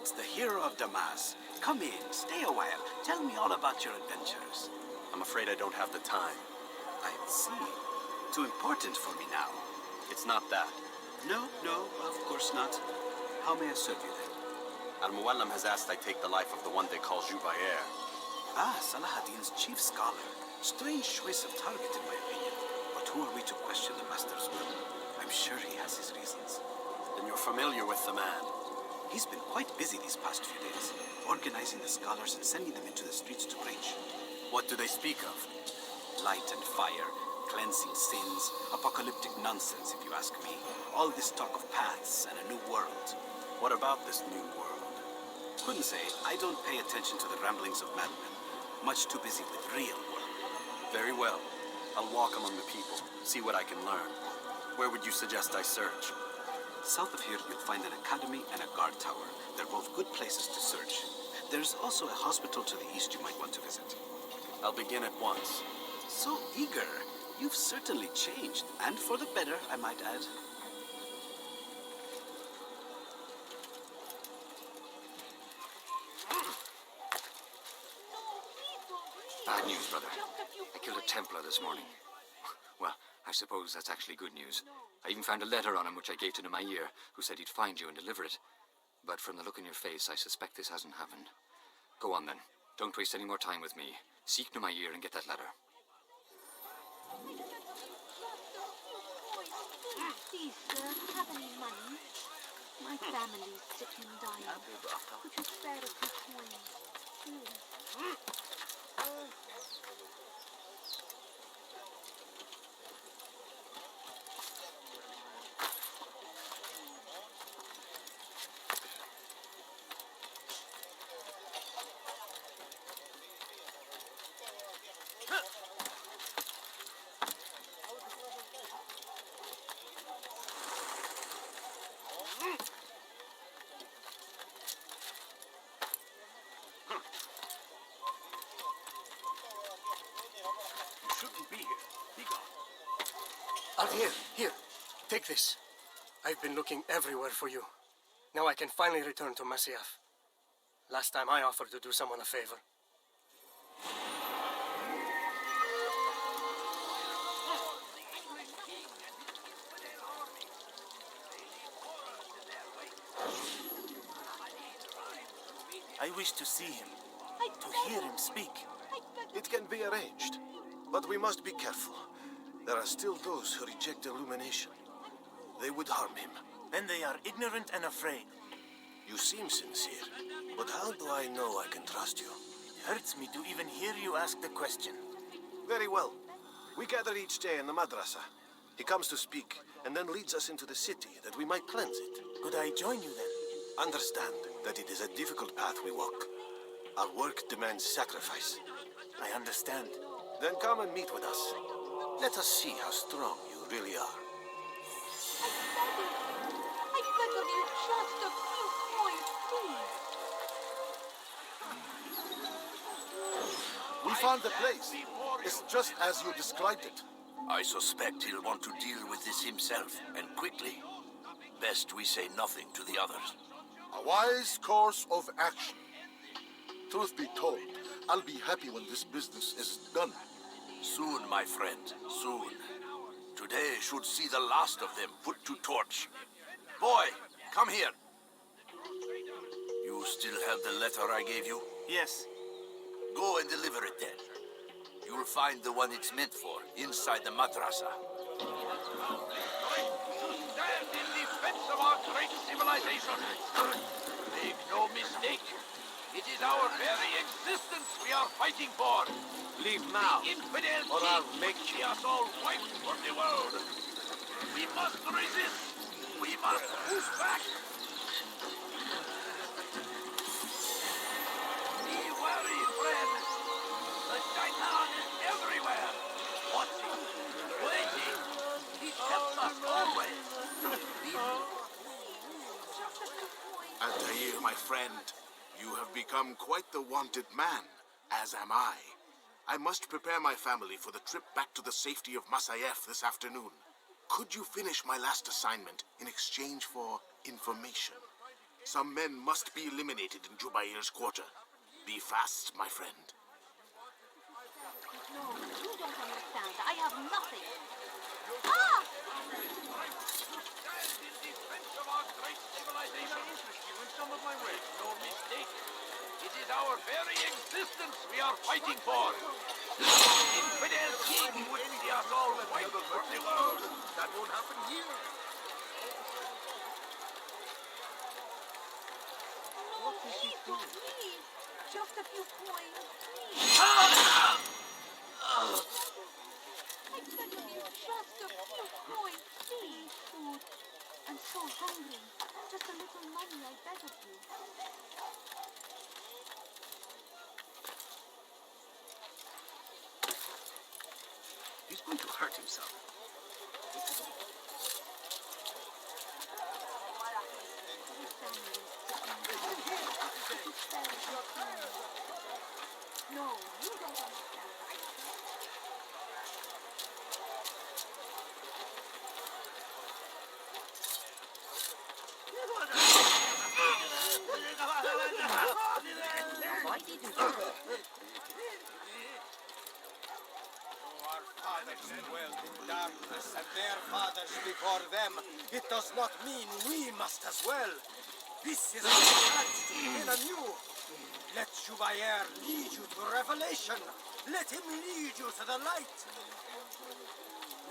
it's the hero of Damascus. Come in, stay a while. Tell me all about your adventures. I'm afraid I don't have the time. I see. Too important for me now. It's not that. No, of course not. How may I serve you then? Al-Muallim has asked I take the life of the one they call Jubair. Ah, Salahuddin's chief scholar. Strange choice of target, in my opinion. But who are we to question the master's will? I'm sure he has his reasons. Then you're familiar with the man. He's been quite busy these past few days, organizing the scholars and sending them into the streets to preach. What do they speak of? Light and fire, cleansing sins, apocalyptic nonsense, if you ask me. All this talk of paths and a new world. What about this new world? Couldn't say. I don't pay attention to the ramblings of madmen. Much too busy with real work. Very well. I'll walk among the people, see what I can learn. Where would you suggest I search? South of here, you'll find an academy and a guard tower. They're both good places to search. There's also a hospital to the east you might want to visit. I'll begin at once. So eager. You've certainly changed. And for the better, I might add. Bad news, brother. I killed a Templar this morning. Well, I suppose that's actually good news. I even found a letter on him which I gave to Jubair, who said he'd find you and deliver it. But from the look in your face, I suspect this hasn't happened. Go on then. Don't waste any more time with me. Seek Jubair and get that letter. Please, sir, have any money? My family's sick and dying. Could you spare a few coins? Please. Shouldn't be here. Be gone. Here. Take this. I've been looking everywhere for you. Now I can finally return to Masyaf. Last time I offered to do someone a favor. I wish to see him. To hear him speak. It can be arranged, but we must be careful. There are still those who reject illumination. They would harm him. Then they are ignorant and afraid. You seem sincere, but how do I know I can trust you? It hurts me to even hear you ask the question. Very well. We gather each day in the madrasa. He comes to speak, and then leads us into the city, that we might cleanse it. Could I join you then? Understand that it is a difficult path we walk. Our work demands sacrifice. I understand. Then come and meet with us. Let us see how strong you really are. I beg of you, just a few coins, please. We found the place. It's just as you described it. I suspect he'll want to deal with this himself, and quickly. Best we say nothing to the others. A wise course of action. Truth be told, I'll be happy when this business is done. Soon, my friend, soon. Today should see the last of them put to torch. Boy, come here. You still have the letter I gave you? Yes. Go and deliver it then. You'll find the one it's meant for inside the madrasa. Stand in defense of our great civilization. Make no mistake. It is our very existence we are fighting for. Leave now, The infidel or I'll king make see us all wiped from the world. We must resist. We must push back. Be wary, friends. The shaitan is everywhere. Watching, waiting. He tempts us always. Altair, my friend, you have become quite the wanted man, as am I. I must prepare my family for the trip back to the safety of Masyaf this afternoon. Could you finish my last assignment in exchange for information? Some men must be eliminated in Jubair's quarter. Be fast, my friend. No, you don't understand. I have nothing. Ah! Stand in defense of our great civilization. Interest you in some of my ways. No mistake. It is our very existence we are fighting for. Infidel king would see us all fight for the world. That won't happen here. What is he doing? Please, just a few coins, please. I beg of you, just a few coins, please. Food. I'm so hungry. Just a little money, I beg of you. He's going to hurt himself. No, you don't understand. Why did you do that? Our fathers dwelled in darkness, and their fathers before them. It does not mean we must as well. This is a chance to begin anew. Let Jubair lead you to revelation. Let him lead you to the light.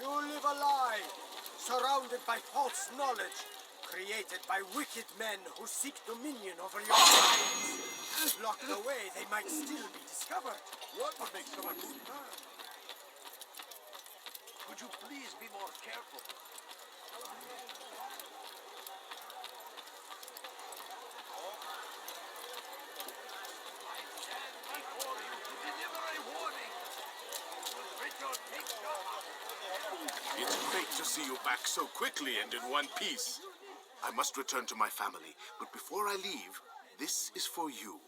You live a lie, surrounded by false knowledge, created by wicked men who seek dominion over your minds. Locked away, they might still be discovered. What would make someone move mad? Could you please be more careful? I stand before you to deliver a warning. Will Richard take shot? It's great to see you back so quickly and in one piece. I must return to my family, but before I leave, this is for you.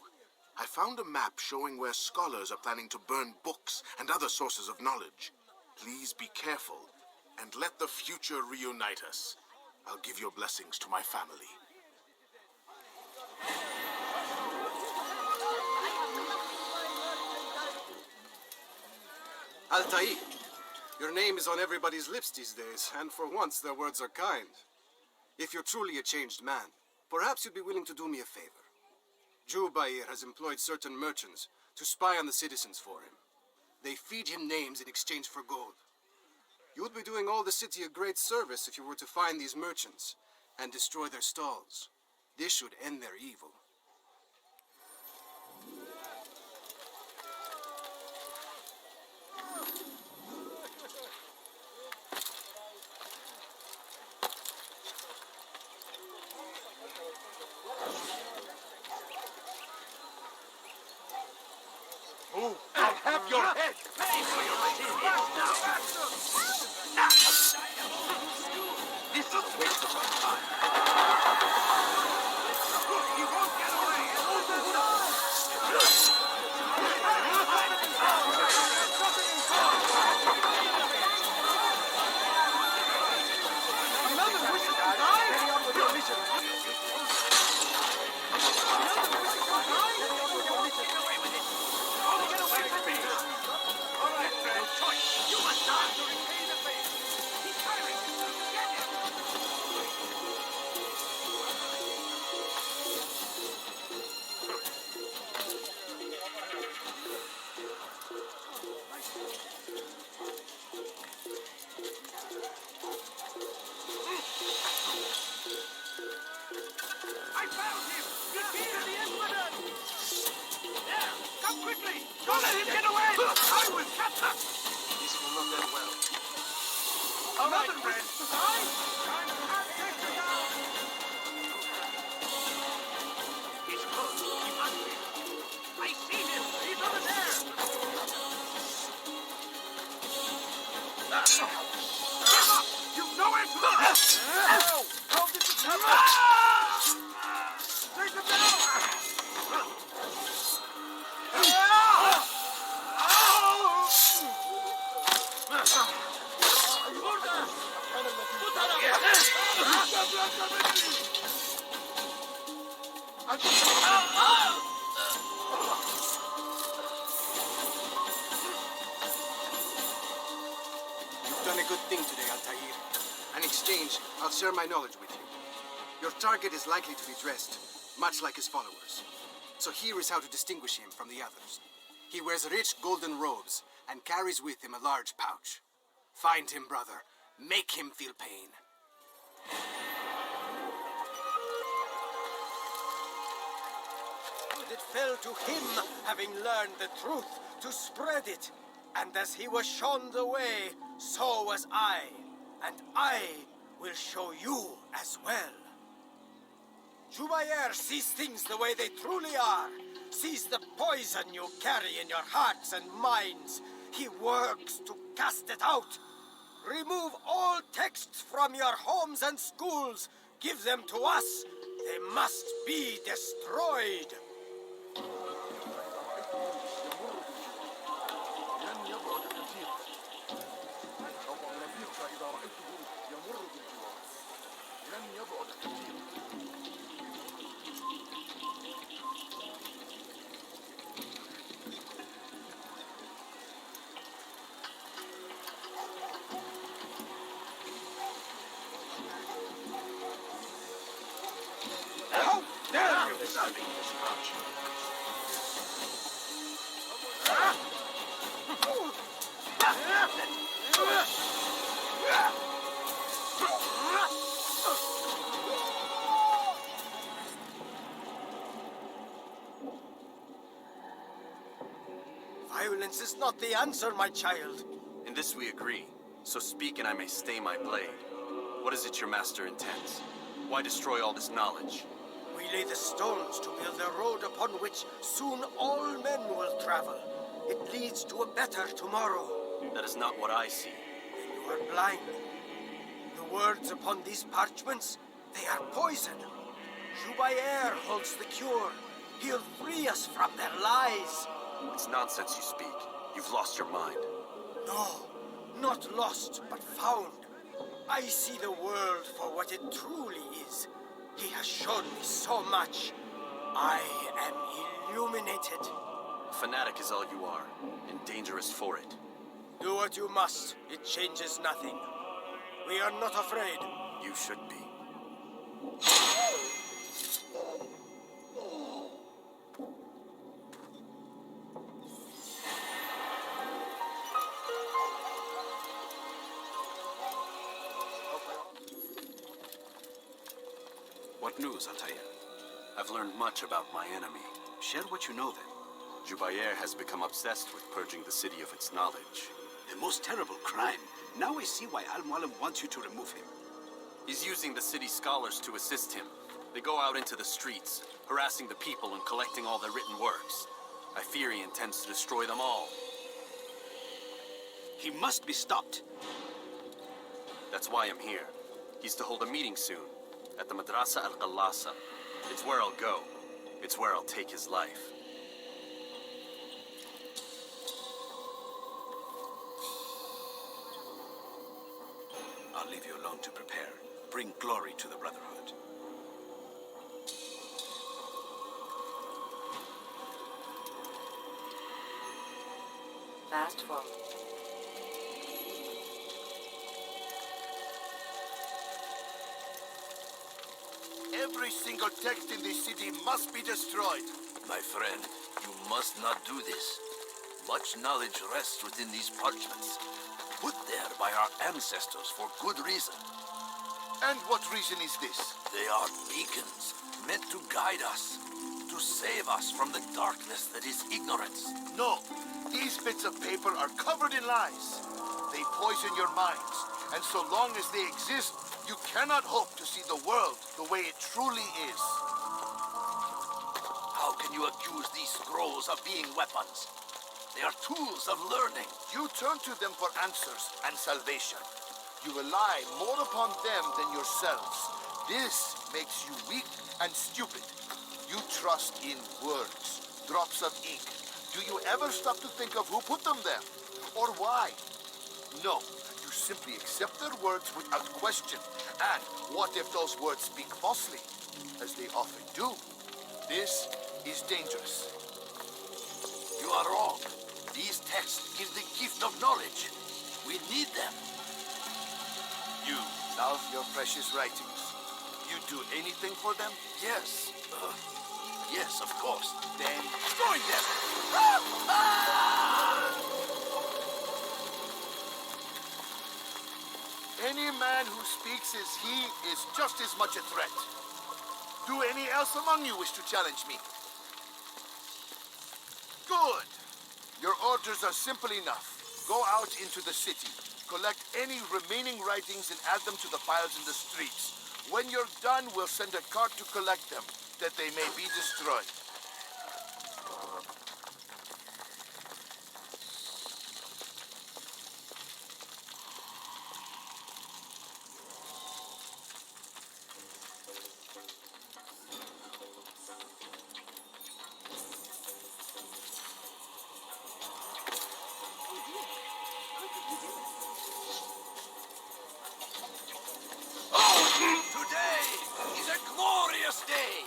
I found a map showing where scholars are planning to burn books and other sources of knowledge. Please be careful, and let the future reunite us. I'll give your blessings to my family. Altair, your name is on everybody's lips these days, and for once their words are kind. If you're truly a changed man, perhaps you'd be willing to do me a favor. Jubair has employed certain merchants to spy on the citizens for him. They feed him names in exchange for gold. You'd be doing all the city a great service if you were to find these merchants and destroy their stalls. This should end their evil. I'll have your head! Pay for your misdeeds now! This is a waste of my time. You won't get away! Another wishes to die? Carry on with your mission. You must die to repay the favor! He's tiring himself! Get him! I found him! Defeated the infidel! There! Come quickly! Don't let him get away! I will catch him! This will not end well. All right, friend. Time to take him down. He's close. He must be. I see him. He's over there. Give up. You've nowhere to go. How did this happen? Take him down. exchange, I'll share my knowledge with you. Your target is likely to be dressed, much like his followers. So here is how to distinguish him from the others. He wears rich golden robes and carries with him a large pouch. Find him, brother. Make him feel pain. And it fell to him, having learned the truth, to spread it. And as he was shown the way, so was I. And I will show you as well. Jubair sees things the way they truly are. Sees the poison you carry in your hearts and minds. He works to cast it out. Remove all texts from your homes and schools. Give them to us. They must be destroyed. How dare you disobey this march? Violence is not the answer, my child. In this we agree, so speak and I may stay my blade. What is it your master intends? Why destroy all this knowledge? We lay the stones to build a road upon which soon all men will travel. It leads to a better tomorrow. That is not what I see. Then you are blind. The words upon these parchments, they are poison. Jubair holds the cure. He'll free us from their lies. It's nonsense you speak. You've lost your mind. No, not lost, but found. I see the world for what it truly is. He has shown me so much. I am illuminated. A fanatic is all you are, and dangerous for it. Do what you must. It changes nothing. We are not afraid. You should be. What news, Altair? I've learned much about my enemy. Share what you know then. Jubair has become obsessed with purging the city of its knowledge. The most terrible crime. Now I see why Al-Mualim wants you to remove him. He's using the city scholars to assist him. They go out into the streets, harassing the people and collecting all their written works. I fear he intends to destroy them all. He must be stopped. That's why I'm here. He's to hold a meeting soon, at the Madrasa al-Qallasa. It's where I'll go. It's where I'll take his life. I'll leave you alone to prepare. Bring glory to the Brotherhood. Fast forward. Every single text in this city must be destroyed. My friend, you must not do this. Much knowledge rests within these parchments, put there by our ancestors for good reason. And what reason is this? They are beacons, meant to guide us, to save us from the darkness that is ignorance. No, these bits of paper are covered in lies. They poison your minds, and so long as they exist, you cannot hope to see the world the way it truly is. How can you accuse these scrolls of being weapons? They are tools of learning. You turn to them for answers and salvation. You rely more upon them than yourselves. This makes you weak and stupid. You trust in words, drops of ink. Do you ever stop to think of who put them there? Or why? No, you simply accept their words without question. And what if those words speak falsely? As they often do. This is dangerous. You are wrong. These texts give the gift of knowledge. We need them. You Love your precious writings. You do anything for them? Yes. Yes, of course. Then join them! Any man who speaks as he is just as much a threat. Do any else among you wish to challenge me? Good. Your orders are simple enough. Go out into the city, collect any remaining writings and add them to the piles in the streets. When you're done, we'll send a cart to collect them, that they may be destroyed. Today is a glorious day.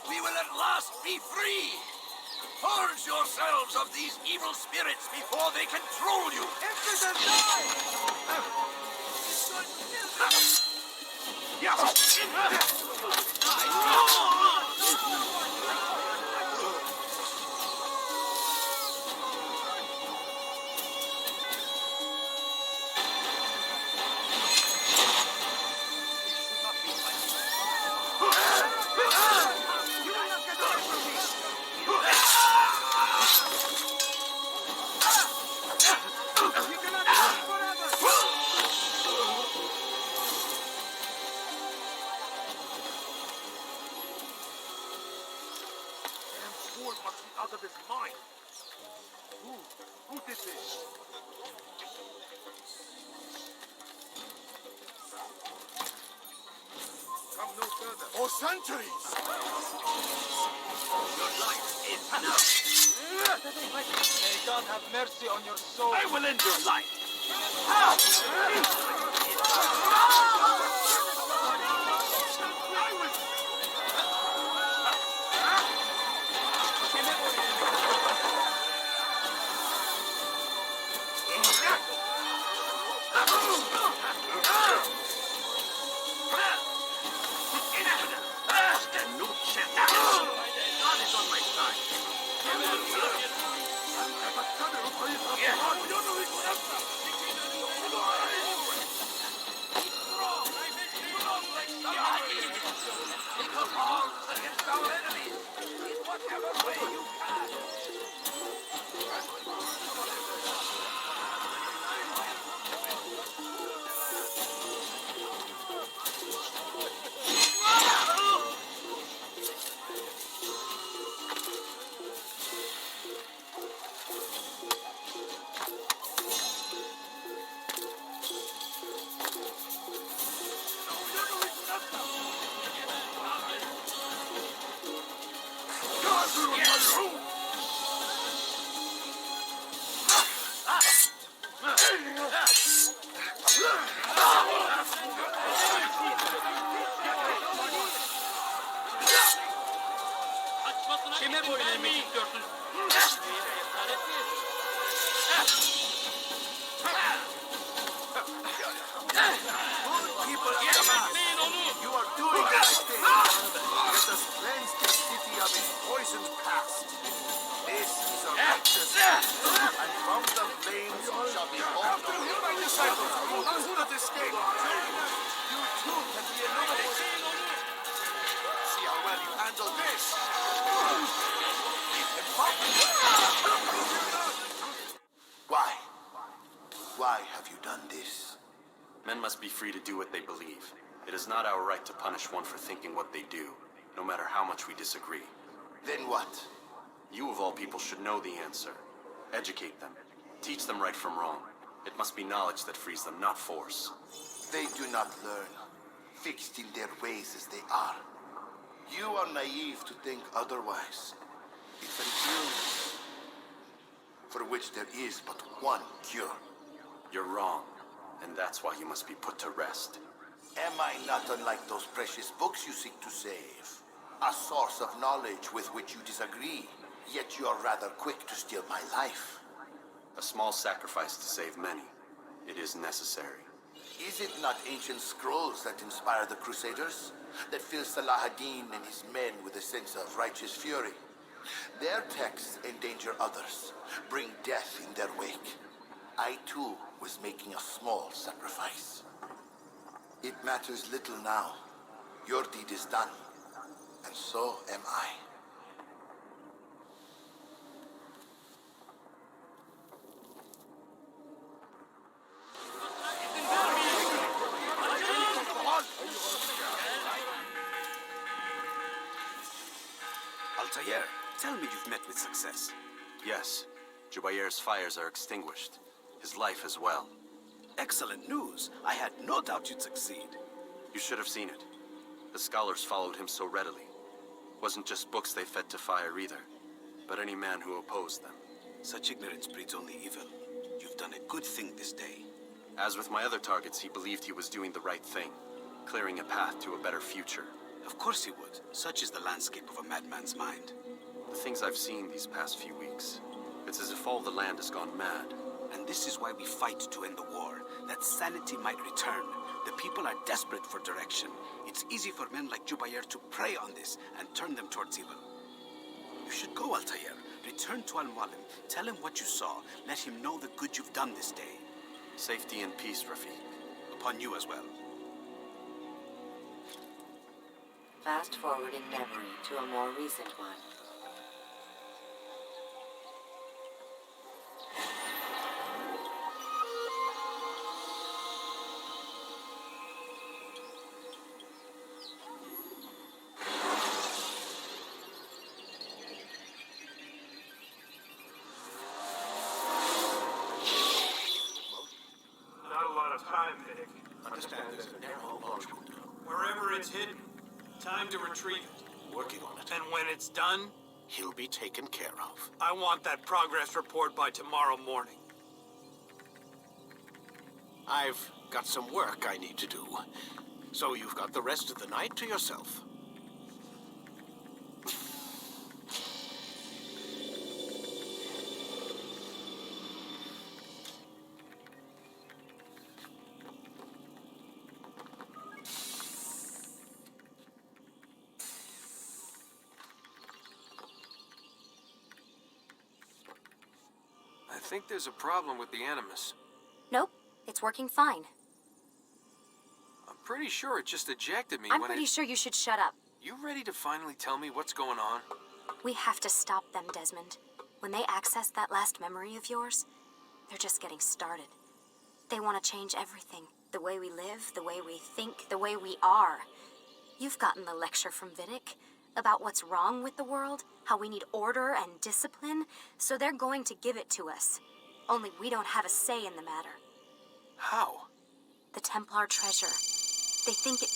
We will at last be free. Purge yourselves of these evil spirits before they control you. Must be out of his mind. Who did this? Come no further. For centuries! Your life is enough. May God have mercy on your soul. I will end your life. You are doing the right thing. Let us cleanse this city of its poisoned past. This is a righteous act, and from the flames shall be born. My disciples, who not escape? You too can be illuminated. See how well you handle this. Why? Why have you done this? Men must be free to do what they believe. It is not our right to punish one for thinking what they do, no matter how much we disagree. Then what? You of all people should know the answer. Educate them. Teach them right from wrong. It must be knowledge that frees them, not force. They do not learn, fixed in their ways as they are. You are naive to think otherwise. It's an illness for which there is but one cure. You're wrong, and that's why you must be put to rest. Am I not unlike those precious books you seek to save? A source of knowledge with which you disagree, yet you are rather quick to steal my life. A small sacrifice to save many. It is necessary. Is it not ancient scrolls that inspire the Crusaders? That fill Salah ad-Din and his men with a sense of righteous fury? Their texts endanger others, bring death in their wake. I too was making a small sacrifice. It matters little now. Your deed is done, and so am I. Altair, tell me you've met with success. Yes, Jubair's fires are extinguished. His life as well. Excellent news. I had no doubt you'd succeed. You should have seen it. The scholars followed him so readily. Wasn't just books they fed to fire either, but any man who opposed them. Such ignorance breeds only evil. You've done a good thing this day. As with my other targets, he believed he was doing the right thing, clearing a path to a better future. Of course he would. Such is the landscape of a madman's mind. The things I've seen these past few weeks, it's as if all the land has gone mad. And this is why we fight to end the war, that sanity might return. The people are desperate for direction. It's easy for men like Jubair to prey on this and turn them towards evil. You should go, Altair. Return to Al-Mualim. Tell him what you saw. Let him know the good you've done this day. Safety and peace, Rafiq. Upon you as well. Fast forward in memory to a more recent one. Not a lot of time, Vic. Understand there's a narrow launch window. Wherever it's hidden, time to retrieve it. Working on it. And when it's done, He'll be taken care of. I want that progress report by tomorrow morning. I've got some work I need to do. So you've got the rest of the night to yourself. I think there's a problem with the Animus. Nope, it's working fine. I'm pretty sure it just ejected me I'm when pretty sure you should shut up. You ready to finally tell me what's going on? We have to stop them, Desmond. When they access that last memory of yours, they're just getting started. They want to change everything. The way we live, the way we think, the way we are. You've gotten the lecture from Vidic about what's wrong with the world, how we need order and discipline, so they're going to give it to us. Only we don't have a say in the matter. How? The Templar treasure. They think it...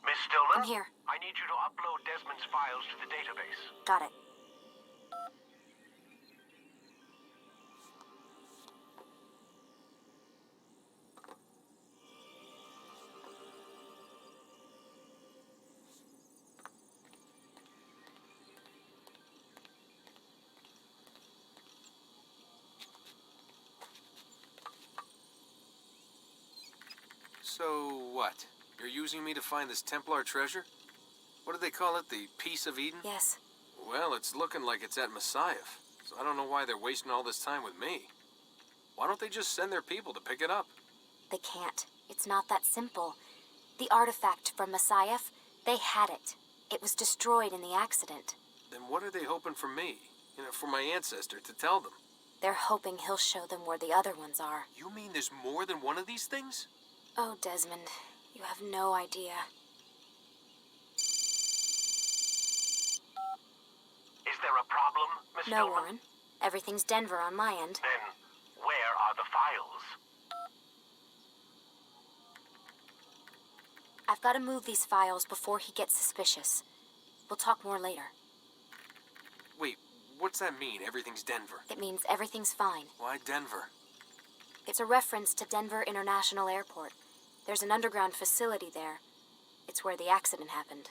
Miss Stillman? I'm here. I need you to upload Desmond's files to the database. Got it. So what? You're using me to find this Templar treasure? What do they call it? The Peace of Eden? Yes. Well, it's looking like it's at Messiah, so I don't know why they're wasting all this time with me. Why don't they just send their people to pick it up? They can't. It's not that simple. The artifact from Messiah, they had it. It was destroyed in the accident. Then what are they hoping from me? You know, for my ancestor to tell them? They're hoping he'll show them where the other ones are. You mean there's more than one of these things? Oh, Desmond, you have no idea. Is there a problem, Miss No, Stillman? Warren. Everything's Denver on my end. Then, where are the files? I've got to move these files before he gets suspicious. We'll talk more later. Wait, what's that mean, everything's Denver? It means everything's fine. Why Denver? It's a reference to Denver International Airport. There's an underground facility there. It's where the accident happened.